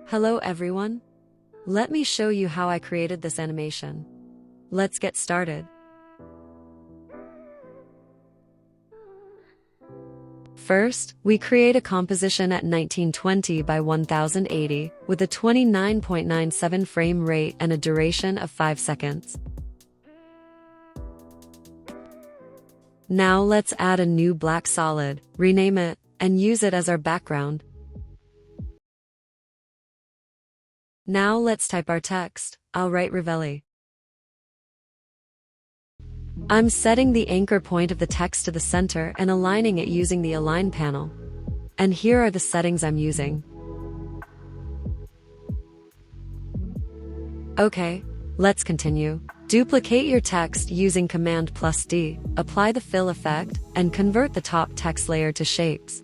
Hello everyone. Let me show you how I created this animation. Let's get started. First, we create a composition at 1920 by 1080 with a 29.97 frame rate and a duration of 5 seconds. Now let's add a new black solid, rename it, and use it as our background. Now let's type our text. I'll write Revelli. I'm setting the anchor point of the text to the center and aligning it using the Align panel. And here are the settings I'm using. Okay, let's continue. Duplicate your text using Command+D, apply the fill effect, and convert the top text layer to shapes.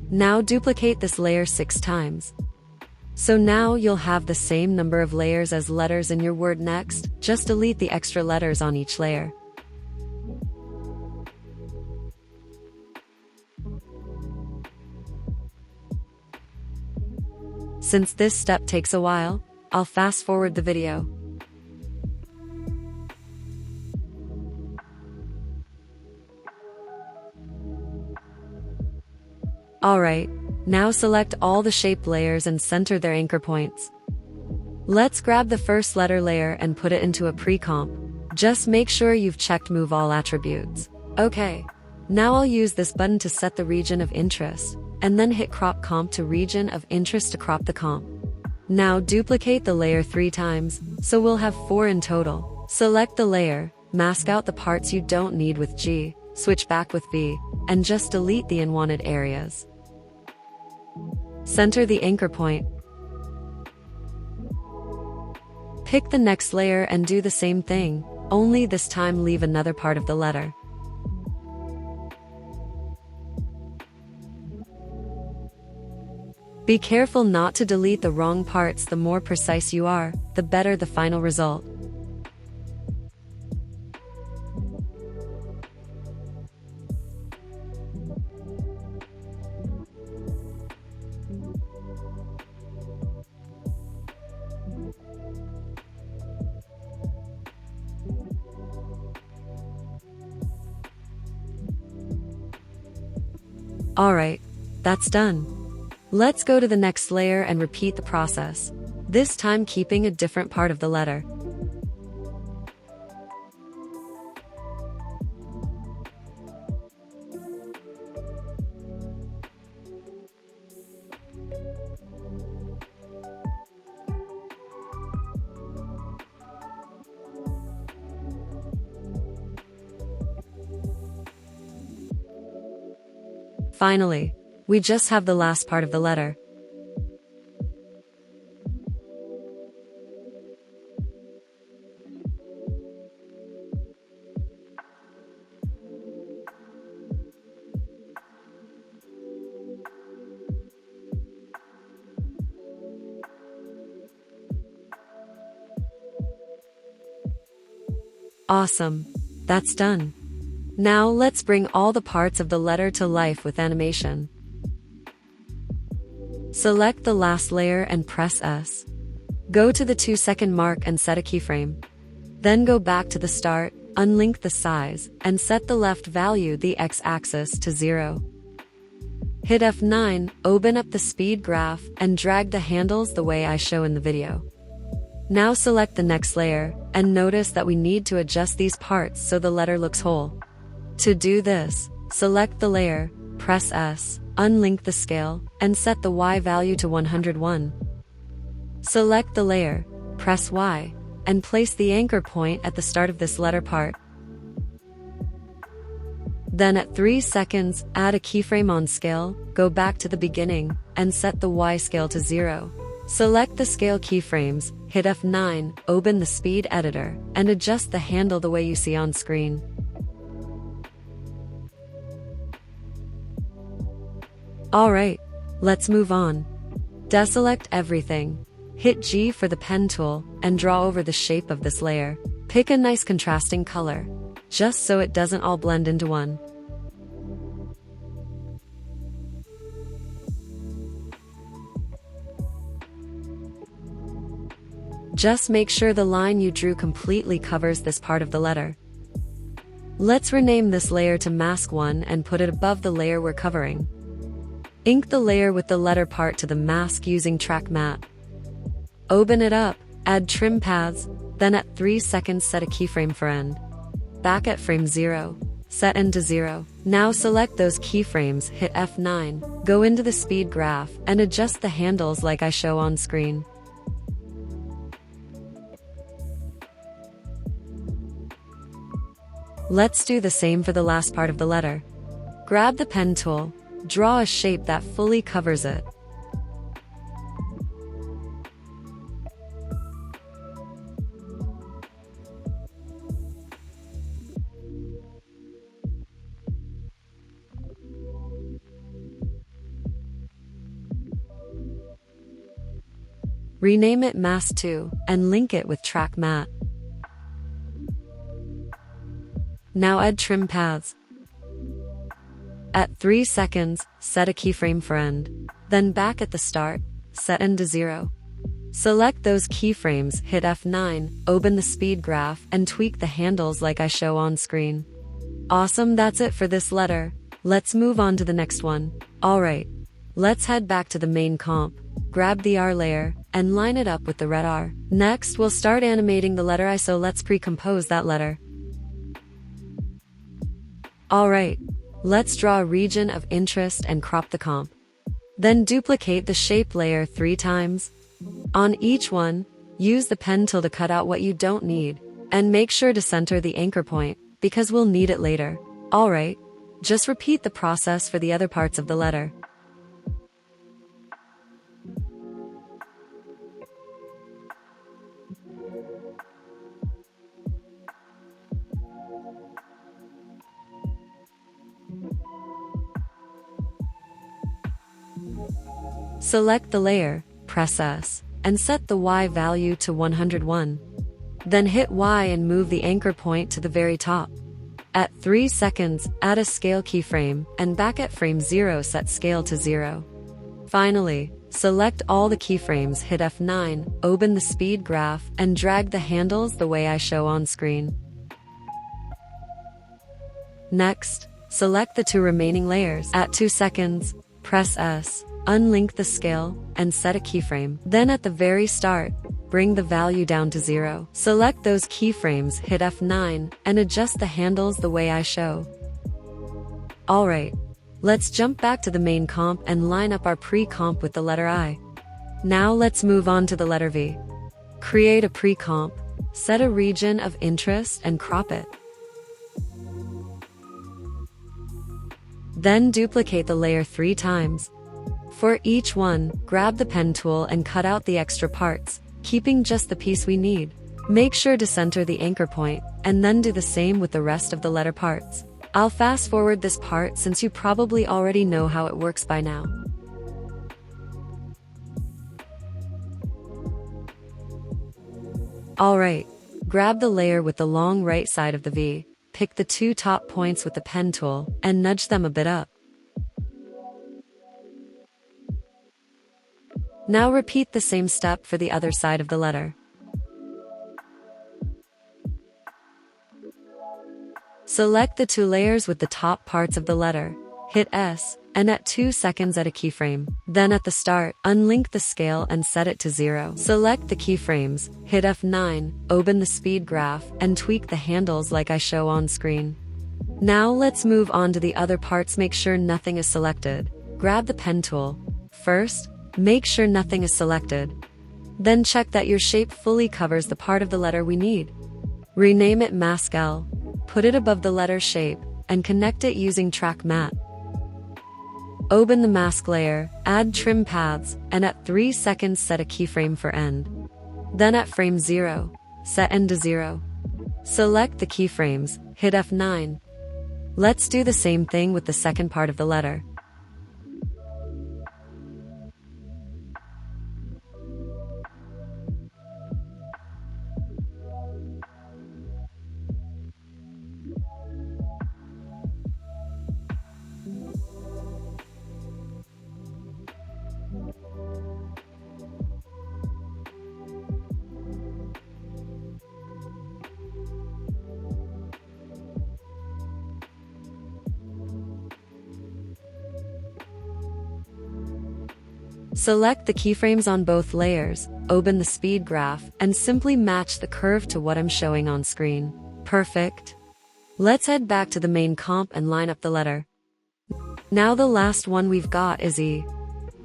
Now duplicate this layer 6 times. So now you'll have the same number of layers as letters in your word next, just delete the extra letters on each layer. Since this step takes a while, I'll fast forward the video. Alright, now select all the shape layers and center their anchor points. Let's grab the first letter layer and put it into a pre-comp. Just make sure you've checked Move All Attributes. Okay, now I'll use this button to set the region of interest, and then hit Crop Comp to region of interest to crop the comp. Now duplicate the layer 3 times, so we'll have 4 in total. Select the layer, mask out the parts you don't need with G, switch back with V, and just delete the unwanted areas. Center the anchor point. Pick the next layer and do the same thing, only this time leave another part of the letter. Be careful not to delete the wrong parts. The more precise you are, the better the final result. Alright, that's done. Let's go to the next layer and repeat the process, this time keeping a different part of the letter. Finally, we just have the last part of the letter. Awesome. That's done. Now let's bring all the parts of the letter to life with animation. Select the last layer and press S. Go to the 2-second mark and set a keyframe. Then go back to the start, unlink the size, and set the left value, the x-axis, to 0. Hit F9, open up the speed graph, and drag the handles the way I show in the video. Now select the next layer, and notice that we need to adjust these parts so the letter looks whole. To do this, select the layer, press S, unlink the scale, and set the Y value to 101. Select the layer, press Y, and place the anchor point at the start of this letter part. Then at 3 seconds, add a keyframe on scale, go back to the beginning, and set the Y scale to 0. Select the scale keyframes, hit F9, open the speed editor, and adjust the handle the way you see on screen. Alright, let's move on. Deselect everything. Hit G for the pen tool, and draw over the shape of this layer. Pick a nice contrasting color, just so it doesn't all blend into one. Just make sure the line you drew completely covers this part of the letter. Let's rename this layer to Mask 1 and put it above the layer we're covering. Ink the layer with the letter part to the mask using Track Matte. Open it up, add trim paths, then at 3 seconds set a keyframe for end. Back at frame 0, set end to 0. Now select those keyframes, hit F9, go into the speed graph, and adjust the handles like I show on screen. Let's do the same for the last part of the letter. Grab the pen tool, draw a shape that fully covers it. Rename it Mask 2 and link it with Track Matte. Now add trim paths. At 3 seconds, set a keyframe for end. Then back at the start, set end to 0. Select those keyframes, hit F9, open the speed graph, and tweak the handles like I show on screen. Awesome, that's it for this letter. Let's move on to the next one. Alright, let's head back to the main comp, grab the R layer, and line it up with the red R. Next, we'll start animating the letter I, so let's pre-compose that letter. Alright, let's draw a region of interest and crop the comp. Then duplicate the shape layer 3 times. On each one, use the pen tool to cut out what you don't need, and make sure to center the anchor point, because we'll need it later. Alright, just repeat the process for the other parts of the letter. Select the layer, press S, and set the Y value to 101. Then hit Y and move the anchor point to the very top. At 3 seconds, add a scale keyframe, and back at frame 0 set scale to 0. Finally, select all the keyframes, hit F9, open the speed graph, and drag the handles the way I show on screen. Next, select the 2 remaining layers. At 2 seconds, press S, unlink the scale, and set a keyframe. Then at the very start, bring the value down to 0. Select those keyframes, hit F9, and adjust the handles the way I show. Alright, let's jump back to the main comp and line up our pre-comp with the letter I. Now let's move on to the letter V. Create a pre-comp, set a region of interest and crop it. Then duplicate the layer 3 times. For each one, grab the pen tool and cut out the extra parts, keeping just the piece we need. Make sure to center the anchor point, and then do the same with the rest of the letter parts. I'll fast forward this part since you probably already know how it works by now. Alright, grab the layer with the long right side of the V, pick the 2 top points with the pen tool, and nudge them a bit up. Now repeat the same step for the other side of the letter. Select the 2 layers with the top parts of the letter, hit S, and at 2 seconds add a keyframe. Then at the start, unlink the scale and set it to 0. Select the keyframes, hit F9, open the speed graph, and tweak the handles like I show on screen. Now let's move on to the other parts. Make sure nothing is selected. Grab the pen tool. First, make sure nothing is selected. Then check that your shape fully covers the part of the letter we need. Rename it Mask L, put it above the letter shape, and connect it using Track Matte. Open the mask layer, add trim paths, and at 3 seconds set a keyframe for end. Then at frame 0, set end to 0. Select the keyframes, hit F9. Let's do the same thing with the second part of the letter. Select the keyframes on both layers, open the speed graph, and simply match the curve to what I'm showing on screen. Perfect. Let's head back to the main comp and line up the letter. Now the last one we've got is E.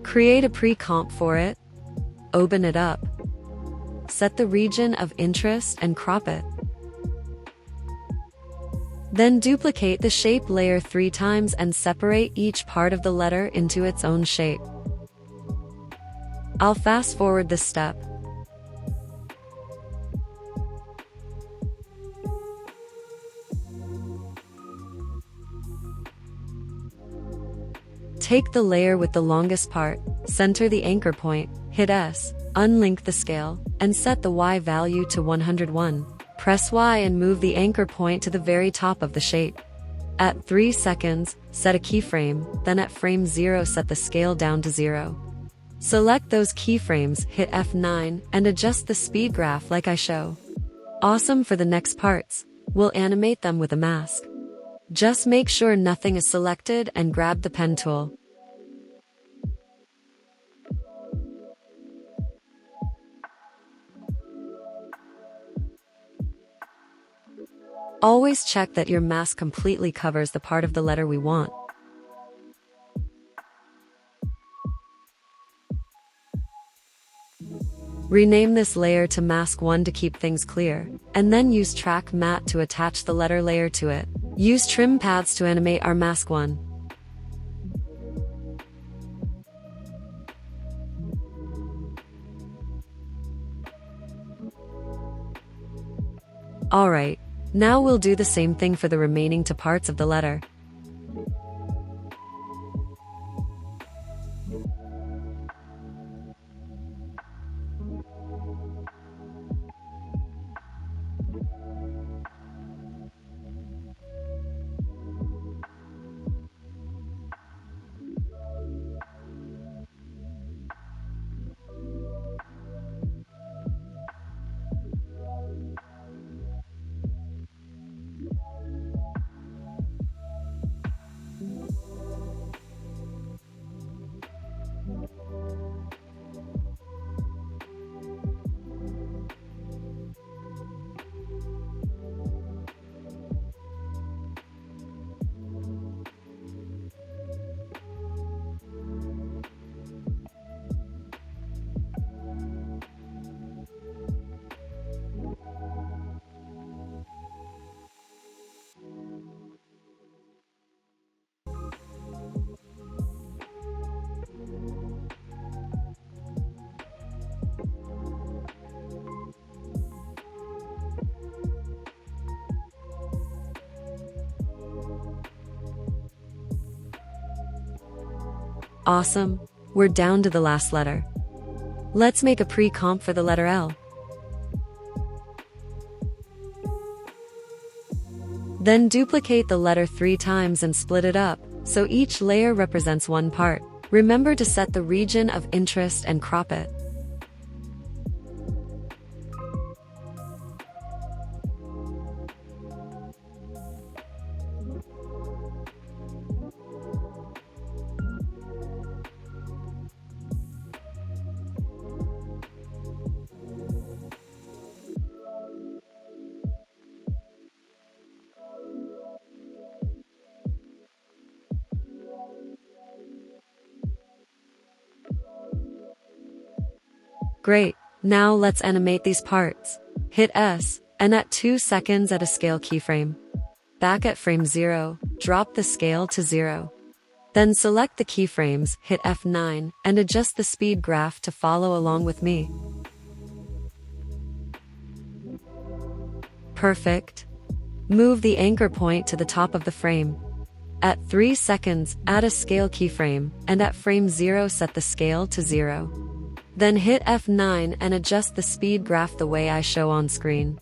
Create a pre-comp for it. Open it up. Set the region of interest and crop it. Then duplicate the shape layer 3 times and separate each part of the letter into its own shape. I'll fast forward this step. Take the layer with the longest part, center the anchor point, hit S, unlink the scale, and set the Y value to 101. Press Y and move the anchor point to the very top of the shape. At 3 seconds, set a keyframe, then at frame 0 set the scale down to 0. Select those keyframes, hit F9, and adjust the speed graph like I show. Awesome. For the next parts, we'll animate them with a mask. Just make sure nothing is selected and grab the pen tool. Always check that your mask completely covers the part of the letter we want. Rename this layer to Mask 1 to keep things clear, and then use Track Matte to attach the letter layer to it. Use trim paths to animate our Mask 1. Alright, now we'll do the same thing for the remaining 2 parts of the letter. Awesome, we're down to the last letter. Let's make a pre-comp for the letter L. Then duplicate the letter 3 times and split it up, so each layer represents one part. Remember to set the region of interest and crop it. Great, now let's animate these parts. Hit S, and at 2 seconds add a scale keyframe. Back at frame 0, drop the scale to 0. Then select the keyframes, hit F9, and adjust the speed graph to follow along with me. Perfect. Move the anchor point to the top of the frame. At 3 seconds, add a scale keyframe, and at frame 0 set the scale to 0. Then hit F9 and adjust the speed graph the way I show on screen.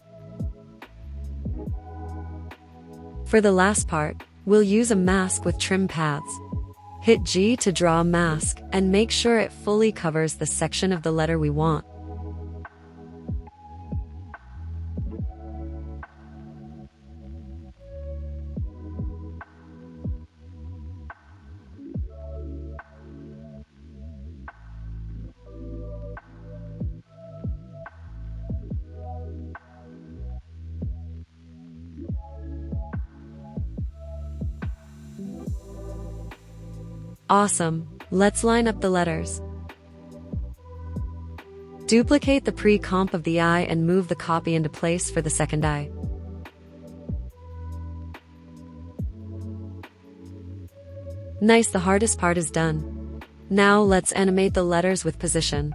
For the last part, we'll use a mask with trim paths. Hit G to draw a mask, and make sure it fully covers the section of the letter we want. Awesome! Let's line up the letters. Duplicate the pre-comp of the eye and move the copy into place for the second eye. Nice, the hardest part is done. Now let's animate the letters with position.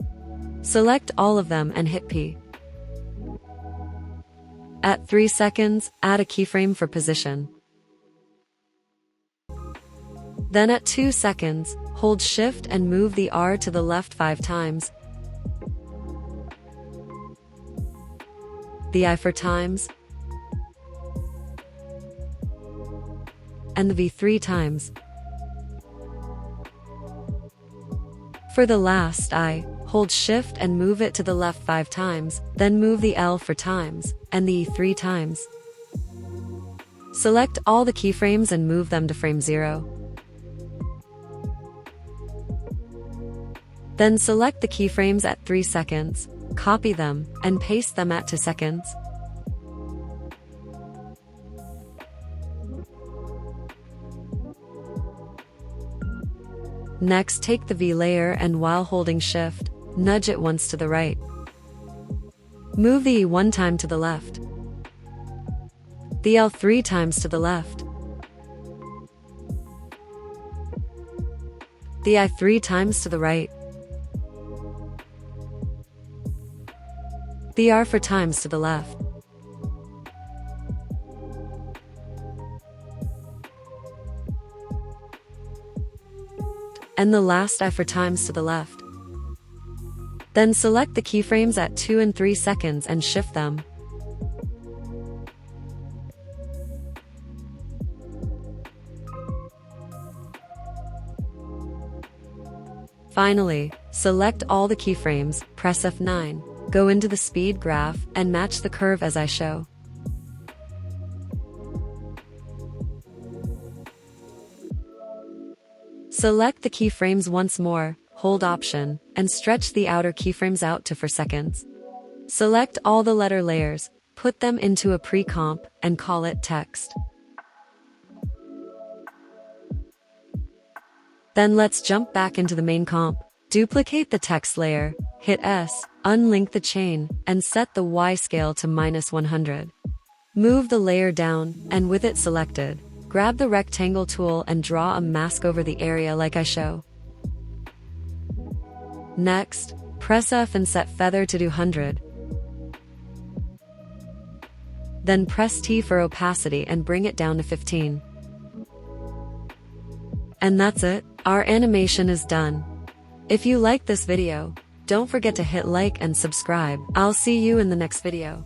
Select all of them and hit P. At 3 seconds, add a keyframe for position. Then at 2 seconds, hold Shift and move the R to the left 5 times, the I 4 times, and the V 3 times. For the last I, hold Shift and move it to the left 5 times, then move the L 4 times, and the E 3 times. Select all the keyframes and move them to frame 0. Then select the keyframes at 3 seconds, copy them, and paste them at 2 seconds. Next, take the V layer and while holding Shift, nudge it once to the right. Move the E 1 time to the left. The L 3 times to the left. The I 3 times to the right. The R 4 times to the left. And the last I 4 times to the left. Then select the keyframes at 2 and 3 seconds and shift them. Finally, select all the keyframes, press F9, go into the speed graph, and match the curve as I show. Select the keyframes once more, hold Option, and stretch the outer keyframes out to 4 seconds. Select all the letter layers, put them into a pre-comp, and call it text. Then let's jump back into the main comp. Duplicate the text layer, hit S, unlink the chain, and set the Y scale to -100. Move the layer down, and with it selected, grab the rectangle tool and draw a mask over the area like I show. Next, press F and set feather to 200. Then press T for opacity and bring it down to 15. And that's it, our animation is done. If you like this video, don't forget to hit like and subscribe. I'll see you in the next video.